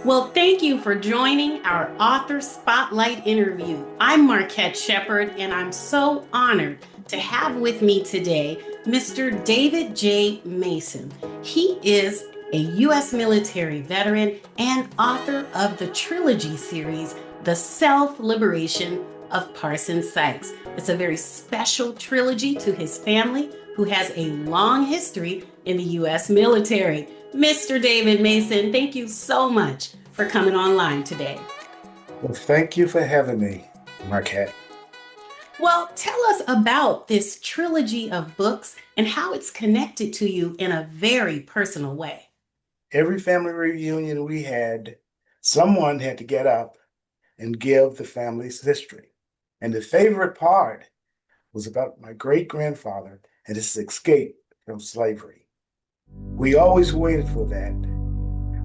Well, thank you for joining our Author Spotlight interview. I'm Marquette Shepard, and I'm so honored to have with me today Mr. David J. Mason. He is a U.S. military veteran and author of the trilogy series, The Self-Liberation of Parson Sykes. It's a very special trilogy to his family, who has a long history in the U.S. military. Mr. David Mason, thank you so much for coming online today. Well, thank you for having me, Marquette. Well, tell us about this trilogy of books and how it's connected to you in a very personal way. Every family reunion we had, someone had to get up and give the family's history. And the favorite part was about my great grandfather and his escape from slavery. We always waited for that,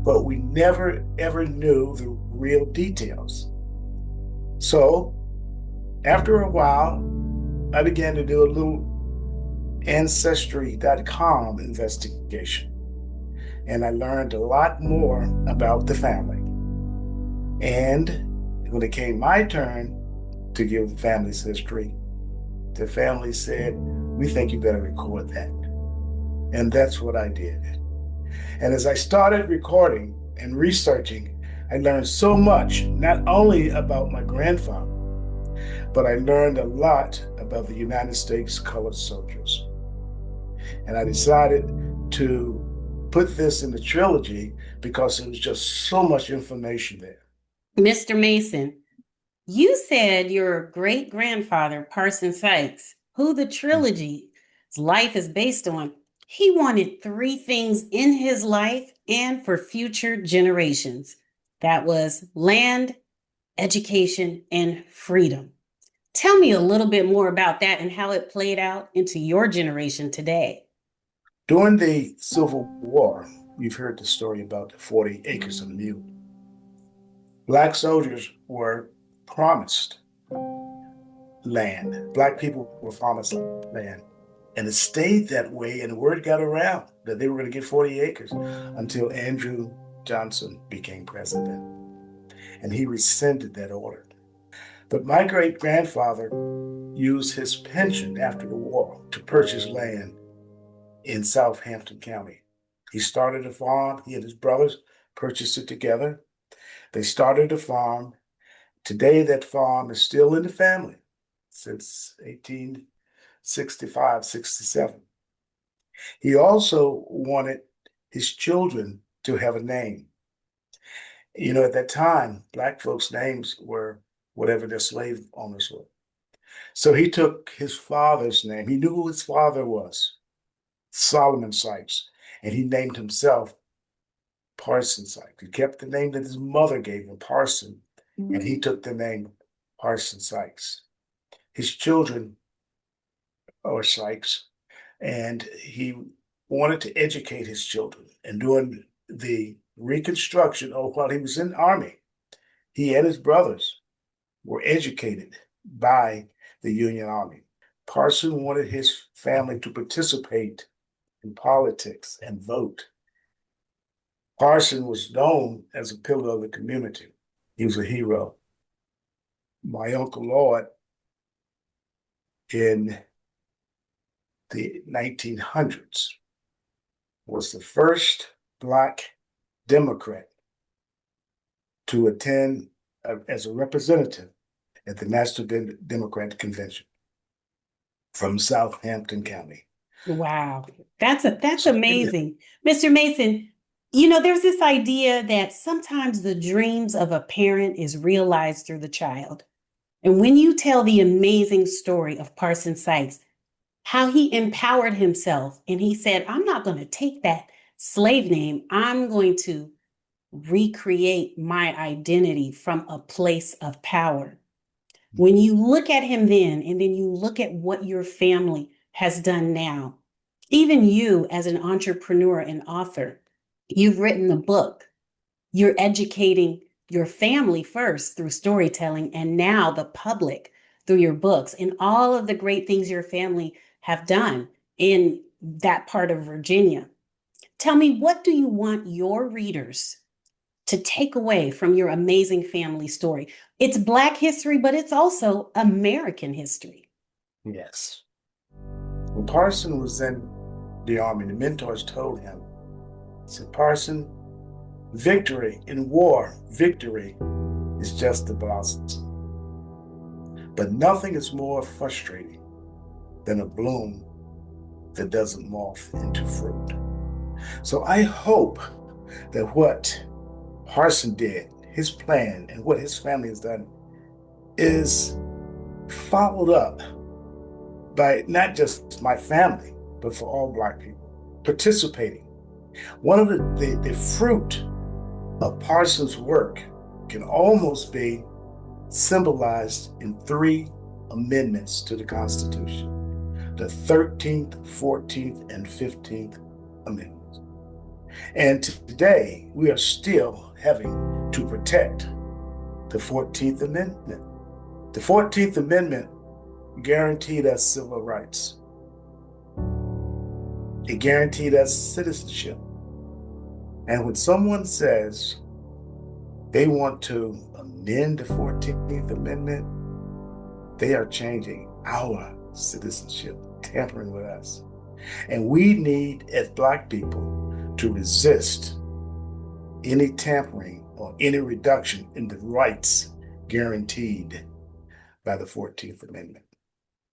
but we never ever knew the real details. So, after a while, I began to do a little Ancestry.com investigation, and I learned a lot more about the family. And when it came my turn to give the family's history, the family said, "We think you better record that." And that's what I did. And as I started recording and researching, I learned so much, not only about my grandfather, but I learned a lot about the United States colored soldiers. And I decided to put this in the trilogy because there was just so much information there. Mr. Mason, you said your great grandfather, Parson Sykes, who the trilogy's life is based on, he wanted three things in his life and for future generations. That was land, education, and freedom. Tell me a little bit more about that and how it played out into your generation today. During the Civil War, you've heard the story about the 40 acres of the mule. Black soldiers were promised land. Black people were promised land. And it stayed that way, and the word got around that they were going to get 40 acres until Andrew Johnson became president. And he rescinded that order. But my great grandfather used his pension after the war to purchase land in Southampton County. He started a farm. He and his brothers purchased it together. They started a farm. Today, that farm is still in the family since 1865, 67. He also wanted his children to have a name. You know, at that time, Black folks' names were whatever their slave owners were. So he took his father's name. He knew who his father was, Solomon Sykes, and he named himself Parson Sykes. He kept the name that his mother gave him, Parson, and he took the name Parson Sykes. His children are Sykes, and he wanted to educate his children. And during the Reconstruction, while he was in the Army, he and his brothers were educated by the Union Army. Parson wanted his family to participate in politics and vote. Parson was known as a pillar of the community. He was a hero. My Uncle Lord, in the 1900s, was the first Black Democrat to attend as a representative at the National Democratic Convention from Southampton County. Wow, that's amazing. Mr. Mason, you know, there's this idea that sometimes the dreams of a parent is realized through the child. And when you tell the amazing story of Parson Sykes, how he empowered himself and he said, I'm not going to take that slave name, I'm going to recreate my identity from a place of power. When you look at him then, and then you look at what your family has done now, even you as an entrepreneur and author, you've written the book, you're educating your family first through storytelling, and now the public through your books and all of the great things your family have done in that part of Virginia. Tell me, what do you want your readers to take away from your amazing family story? It's Black history, but it's also American history. Yes. When Parson was in the Army, the mentors told him, said, Parson, victory in war, victory is just the blossom. But nothing is more frustrating than a bloom that doesn't morph into fruit. So I hope that what Parson did, his plan, and what his family has done is followed up by not just my family, but for all Black people participating. One of the fruit of Parson's work can almost be symbolized in 3 amendments to the Constitution: the 13th, 14th, and 15th Amendments. And today, we are still having to protect the 14th Amendment. The 14th Amendment guaranteed us civil rights. It guaranteed us citizenship. And when someone says they want to amend the 14th Amendment, they are changing our citizenship, tampering with us. And we need, as Black people, to resist any tampering or any reduction in the rights guaranteed by the 14th Amendment.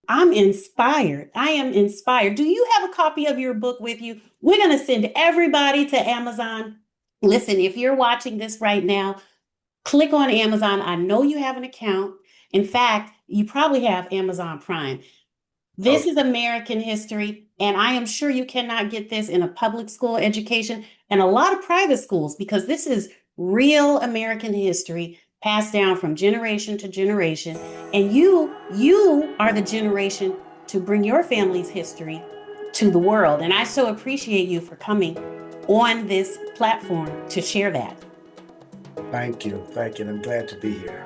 I'm inspired. I am inspired. Do you have a copy of your book with you? We're going to send everybody to Amazon. Listen, if you're watching this right now, click on Amazon. I know you have an account. In fact, you probably have Amazon Prime. This is American history, and I am sure you cannot get this in a public school education and a lot of private schools, because this is real American history passed down from generation to generation. And you are the generation to bring your family's history to the world. And I so appreciate you for coming on this platform to share that. Thank you. Thank you. And I'm glad to be here.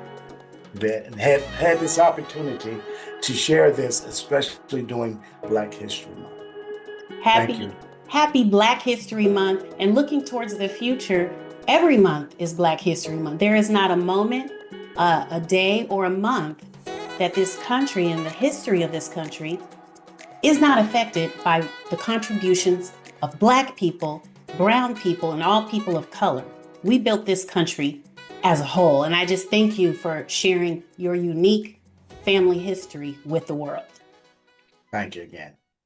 And had this opportunity to share this, especially during Black History Month. Thank you. Happy Black History Month, and looking towards the future, every month is Black History Month. There is not a moment, a day, or a month that this country and the history of this country is not affected by the contributions of Black people, brown people, and all people of color. We built this country as a whole, and I just thank you for sharing your unique family history with the world. Thank you again.